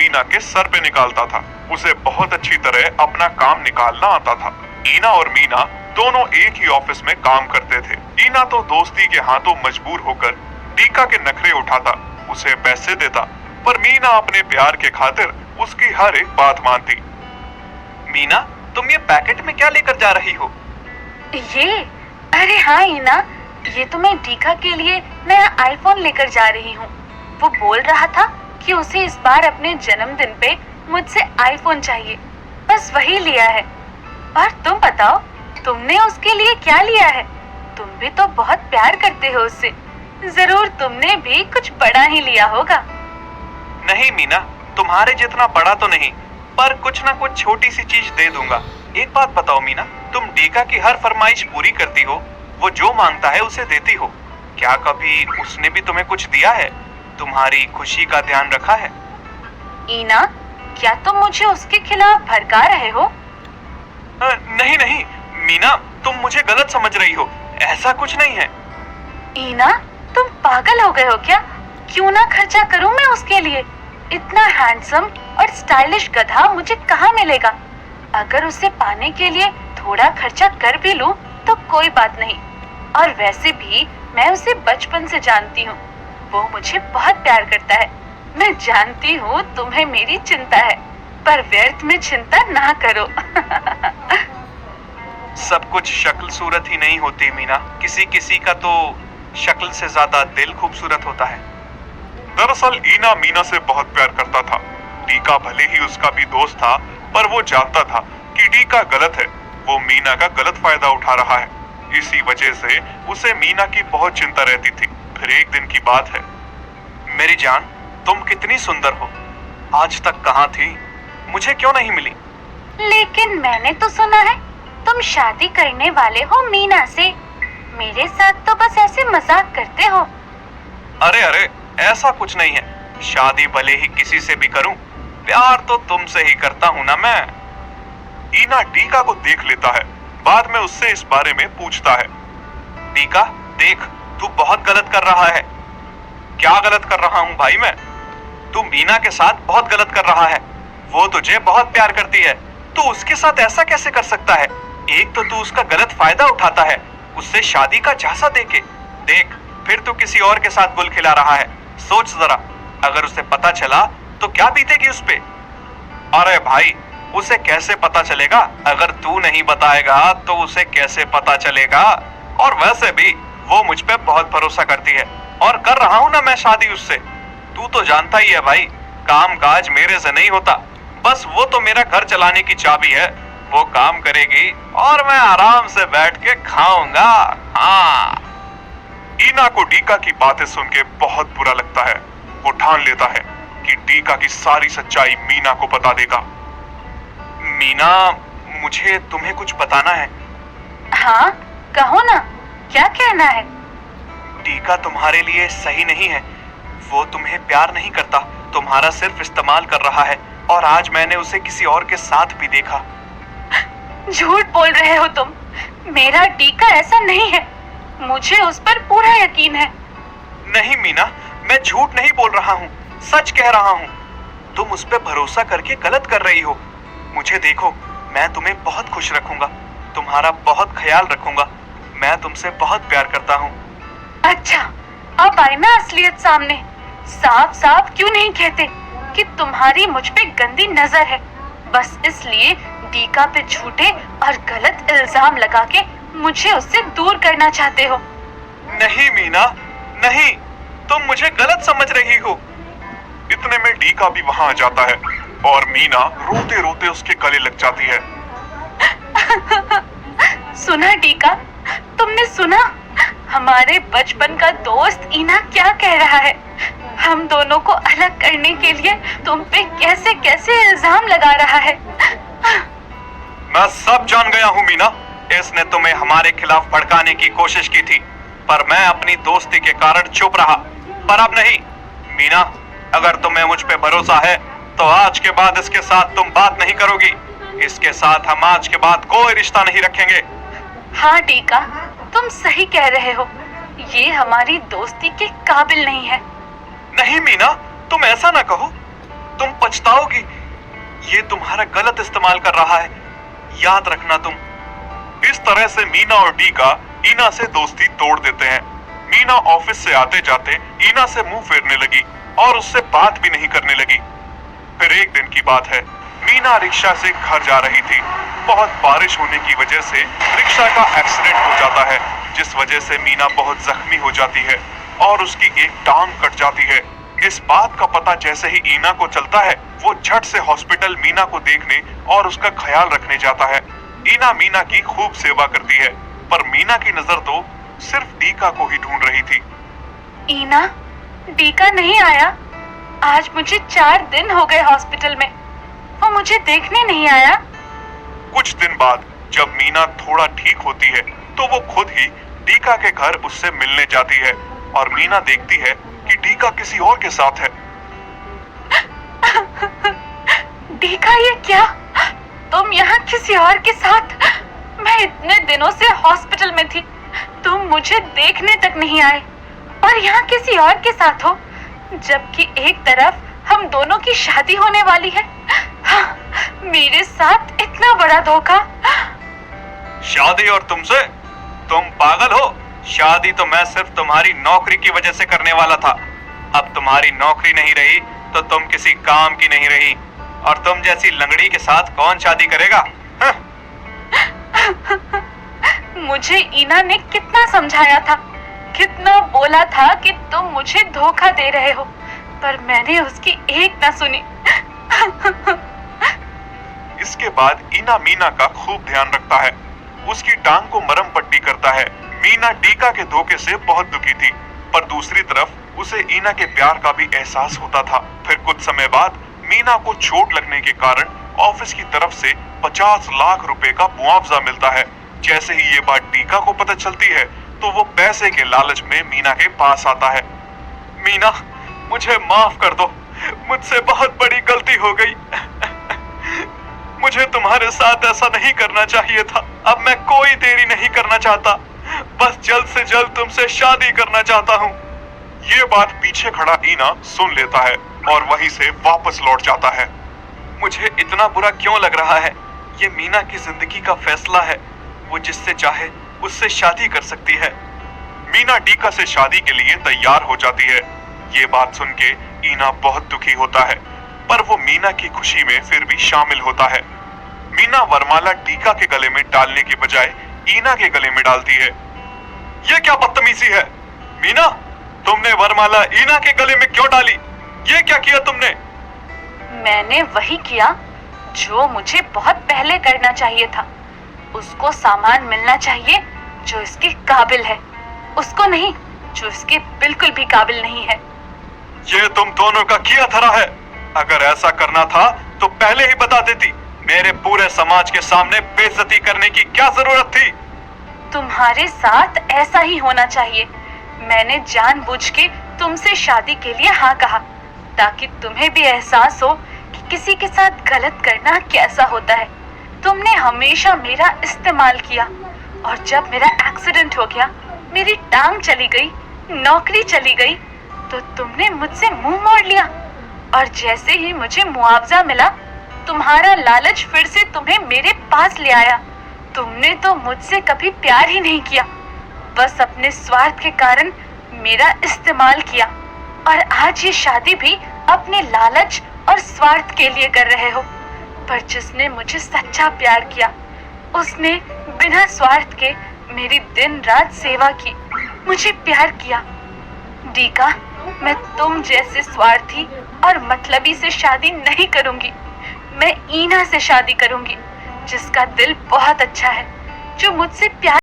मीना के सर पे निकालता था। उसे बहुत अच्छी तरह अपना काम निकालना आता था। ईना और मीना दोनों एक ही ऑफिस में काम करते थे। ईना तो दोस्ती के हाथों मजबूर होकर टीका के नखरे उठाता, उसे पैसे देता, पर मीना अपने प्यार के खातिर उसकी हर एक बात मानती। मीना, तुम ये पैकेट में क्या लेकर जा रही हो? ये? अरे हाँ ईना, ये तो मैं टीका के लिए नया आईफोन लेकर जा रही हूँ। वो बोल रहा था कि उसे इस बार अपने जन्मदिन पे मुझसे आईफोन चाहिए, बस वही लिया है। और तुम बताओ, तुमने उसके लिए क्या लिया है? तुम भी तो बहुत प्यार करते हो उससे, जरूर तुमने भी कुछ बड़ा ही लिया होगा। नहीं मीना, तुम्हारे जितना बड़ा तो नहीं, पर कुछ ना कुछ छोटी सी चीज दे दूंगा। एक बात बताओ मीना, तुम टीका की हर फरमाइश पूरी करती हो, वो जो मांगता है उसे देती हो। क्या कभी उसने भी तुम्हें कुछ दिया है, तुम्हारी खुशी का ध्यान रखा है? ईना, क्या तुम मुझे उसके खिलाफ भड़का रहे हो? नहीं नहीं मीना, तुम मुझे गलत समझ रही हो, ऐसा कुछ नहीं है। ईना, तुम पागल हो गए हो क्या? क्यों ना खर्चा करूं मैं उसके लिए? इतना हैंडसम और स्टाइलिश गधा मुझे कहाँ मिलेगा? अगर उसे पाने के लिए थोड़ा खर्चा कर भी लूं तो कोई बात नहीं। और वैसे भी मैं उसे बचपन से जानती हूँ, वो मुझे बहुत प्यार करता है। मैं जानती हूँ तुम्हें मेरी चिंता है, पर व्यर्थ में चिंता ना करो। सब कुछ शक्ल सूरत ही नहीं होती मीना, किसी किसी का तो शक्ल से ज्यादा दिल खूबसूरत होता है। दरअसल ईना मीना से बहुत प्यार करता था। टीका भले ही उसका भी दोस्त था, पर वो जानता था कि टीका गलत है, वो मीना का गलत फायदा उठा रहा है। इसी वजह से उसे मीना की बहुत चिंता रहती थी। फिर एक दिन की बात है। मेरी जान, तुम कितनी सुंदर हो, आज तक कहाँ थी, मुझे क्यों नहीं मिली? लेकिन मैंने तो सुना है तुम शादी करने वाले हो मीना से। मेरे साथ तो बस ऐसे मजाक करते हो। अरे अरे, ऐसा कुछ नहीं है। शादी भले ही किसी से भी करूं, प्यार तो तुमसे ही करता हूं ना मैं। ईना टीका को देख लेता है, बाद में उससे इस बारे में पूछता है। टीका, देख, तू बहुत गलत कर रहा है। क्या गलत कर रहा हूं भाई मैं? तू मीना के साथ बहुत गलत कर रहा है। वो तुझे बहुत प्यार करती है, तू उसके साथ ऐसा कैसे कर सकता है? एक तो तू उसका गलत फायदा उठाता है, उससे शादी का झांसा देके। देख, फिर तू किसी और के साथ गुल खिला रहा है। सोच जरा, अगर उसे पता चला तो क्या बीतेगी उस पे? अरे भाई, उसे कैसे पता चलेगा? अगर तू नहीं बताएगा तो उसे कैसे पता चलेगा? और वैसे भी वो मुझ पे बहुत भरोसा करती है, और कर रहा हूं ना मैं शादी उससे। तू तो जानता ही है भाई, काम काज मेरे से नहीं होता, बस वो तो मेरा घर चलाने की चाबी है। वो काम करेगी और मैं आराम से बैठ के खाऊंगा। हाँ। ईना को टीका की बातें सुन के बहुत बुरा लगता है। वो ठान लेता है कि टीका की सारी सच्चाई मीना को बता देगा। मीना, मुझे तुम्हें कुछ बताना है। हाँ, कहो ना, क्या कहना है? टीका तुम्हारे लिए सही नहीं है। वो तुम्हें प्यार नहीं करता, तुम्हारा सिर्फ इस्तेमाल कर रहा है, और आज मैंने उसे किसी और के साथ भी देखा। झूठ बोल रहे हो तुम। मेरा टीका ऐसा नहीं है, मुझे उस पर पूरा यकीन है। नहीं मीना, मैं झूठ नहीं बोल रहा हूँ, सच कह रहा हूँ। तुम उस पर भरोसा करके गलत कर रही हो। मुझे देखो, मैं तुम्हें बहुत खुश रखूंगा, तुम्हारा बहुत ख्याल रखूंगा। मैं तुमसे बहुत प्यार करता हूँ। अच्छा, अब आई ना असलियत सामने। साफ साफ क्यों नहीं कहते कि तुम्हारी मुझ पे गंदी नजर है? बस इसलिए टीका पे झूठे और गलत इल्जाम लगा के मुझे उससे दूर करना चाहते हो। नहीं मीना, नहीं, तुम मुझे गलत समझ रही हो। इतने में टीका भी वहां आ जाता है और मीना रोते रोते उसके गले लग जाती है। सुना टीका, तुमने सुना? हमारे बचपन का दोस्त ईना क्या कह रहा है? हम दोनों को अलग करने के लिए तुम पे कैसे कैसे इल्जाम लगा रहा है। मैं सब जान गया हूँ मीना। इसने तुम्हें हमारे खिलाफ भड़काने की कोशिश की थी, पर मैं अपनी दोस्ती के कारण चुप रहा। पर अब नहीं मीना, अगर तुम्हें मुझ पे भरोसा है तो आज के बाद इसके साथ तुम बात नहीं करोगी। इसके साथ हम आज के बाद कोई रिश्ता नहीं रखेंगे। हाँ टीका, तुम सही कह रहे हो, ये हमारी दोस्ती के काबिल नहीं है। नहीं मीना, तुम ऐसा ना कहो। तुम पछताओगी। ये तुम्हारा गलत इस्तेमाल कर रहा है, याद रखना तुम। इस तरह से मीना और डीका ईना से दोस्ती तोड़ देते हैं। मीना ऑफिस से आते जाते ईना से मुंह फेरने लगी और उससे बात भी नहीं करने लगी। फिर एक दिन की बात है, मीना रिक्शा से घर जा रही थी। बहुत बारिश होने की वजह से रिक्शा का एक्सीडेंट हो जाता है, जिस वजह से मीना बहुत जख्मी हो जाती है और उसकी एक टांग कट जाती है। इस बात का पता जैसे ही ईना को चलता है, वो झट से हॉस्पिटल मीना को देखने और उसका ख्याल रखने जाता है। ईना मीना की खूब सेवा करती है, पर मीना की नजर तो सिर्फ डीका को ही ढूंढ रही थी। ईना, डीका नहीं आया। आज मुझे 4 दिन हो गए हॉस्पिटल में, वो मुझे देखने नहीं आया। कुछ दिन बाद जब मीना थोड़ा ठीक होती है, तो वो खुद ही डीका के घर उससे मिलने जाती है और मीना देखती है कि डीका किसी और के साथ है। डीका, ये क्या? तुम यहाँ किसी और के साथ? मैं इतने दिनों से हॉस्पिटल में थी, तुम मुझे देखने तक नहीं आए और यहाँ किसी और के साथ हो, जबकि एक तरफ हम दोनों की शादी होने वाली है। हाँ, मेरे साथ इतना बड़ा धोखा। शादी और तुमसे? तुम पागल हो। शादी तो मैं सिर्फ तुम्हारी नौकरी की वजह से करने वाला था। अब तुम्हारी नौकरी नहीं रही तो तुम किसी काम की नहीं रही, और तुम जैसी लंगड़ी के साथ कौन शादी करेगा? मुझे ईना ने कितना समझाया था, कितना बोला था कि तुम मुझे धोखा दे रहे हो, पर मैंने उसकी एक ना सुनी। इसके बाद ईना मीना का खूब ध्यान रखता है, उसकी टांग को मरहम पट्टी करता है। मीना डीका के धोखे से बहुत दुखी थी, पर दूसरी तरफ उसे ईना के प्यार का भी एहसास होता था। फिर कुछ समय बाद मीना को चोट लगने के कारण ऑफिस की तरफ से 50 लाख रुपए का मुआवजा मिलता है। जैसे ही ये बात डीका को पता चलती है, तो वो पैसे के लालच में मीना के पास आता है। मीना, मुझे माफ कर दो, मुझसे बहुत बड़ी गलती हो गई। मुझे तुम्हारे साथ ऐसा नहीं करना चाहिए था। अब मैं कोई देरी नहीं करना चाहता, बस जल्द से जल्द तुमसे शादी करना चाहता हूँ। ये बात पीछे खड़ा ईना सुन लेता है और वहीं से वापस लौट जाता है। मुझे इतना बुरा क्यों लग रहा है? ये मीना की जिंदगी का फैसला है, वो जिससे चाहे उससे शादी कर सकती है। मीना डीका से शादी के लिए तैयार हो जाती है। ये बात सुन के ईना बहुत दुखी होता है, पर वो मीना की खुशी में फिर भी शामिल होता है। मीना वरमाला डीका के गले में डालने के बजाय ईना के गले में डालती है। ये क्या बदतमीजी है? मीना, तुमने वरमाला ईना के गले में क्यों डाली? ये क्या किया तुमने? मैंने वही किया जो मुझे बहुत पहले करना चाहिए था। उसको सामान मिलना चाहिए जो इसके काबिल है, उसको नहीं जो इसके बिल्कुल भी काबिल नहीं है। ये तुम दोनों का किया धरा है। अगर ऐसा करना था तो पहले ही बता देती। मेरे पूरे समाज के सामने बेइज्जती करने की क्या जरूरत थी? तुम्हारे साथ ऐसा ही होना चाहिए। मैंने जानबूझ के तुमसे शादी के लिए हाँ कहा, ताकि तुम्हें भी एहसास हो कि किसी के साथ गलत करना कैसा होता है। तुमने हमेशा मेरा इस्तेमाल किया, और जब मेरा एक्सीडेंट हो गया, मेरी टांग चली गई, नौकरी चली गई, तो तुमने मुझसे मुंह मोड़ लिया। और जैसे ही मुझे मुआवजा मिला, तुम्हारा लालच फिर से तुम्हें मेरे पास ले आया। तुमने तो मुझसे कभी प्यार ही नहीं किया, बस अपने स्वार्थ के कारण मेरा इस्तेमाल किया, और आज ये शादी भी अपने लालच और स्वार्थ के लिए कर रहे हो। पर जिसने मुझे सच्चा प्यार किया, उसने बिना स्वार्थ के मेरी दिन रात सेवा की, मुझे प्यार किया। डीका, मैं तुम जैसे स्वार्थी और मतलबी से शादी नहीं करूंगी। मैं ईना से शादी करूंगी, जिसका दिल बहुत अच्छा है, जो मुझसे प्यार